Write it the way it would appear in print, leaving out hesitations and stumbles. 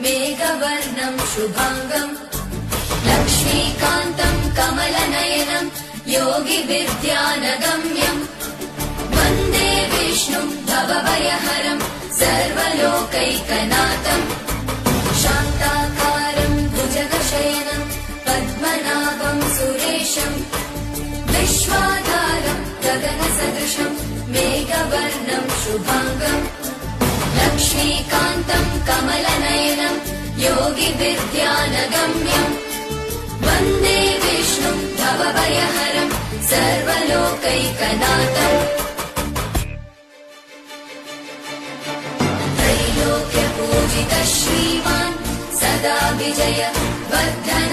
मेघवर्णं शुभाङ्गम् लक्ष्मीकान्तं कमलनयनं योगिविद्यानगम्यम् वन्दे विष्णुं भवभयहरं सर्वलोकैकनाथम् शान्ताकारं भुजगशयनं पद्मनाभं सुरेशम् विश्वाधारं गगनसदृशं मेघवर्णं शुभाङ्गम् लक्ष्मीकान्तं कमलनयनं योगिविद्यानगम्यम् वन्दे विष्णुं भवभयहरं सर्वलोकैकनाथम् त्रैलोक्यपूजितः श्रीमान् सदा विजय वर्धन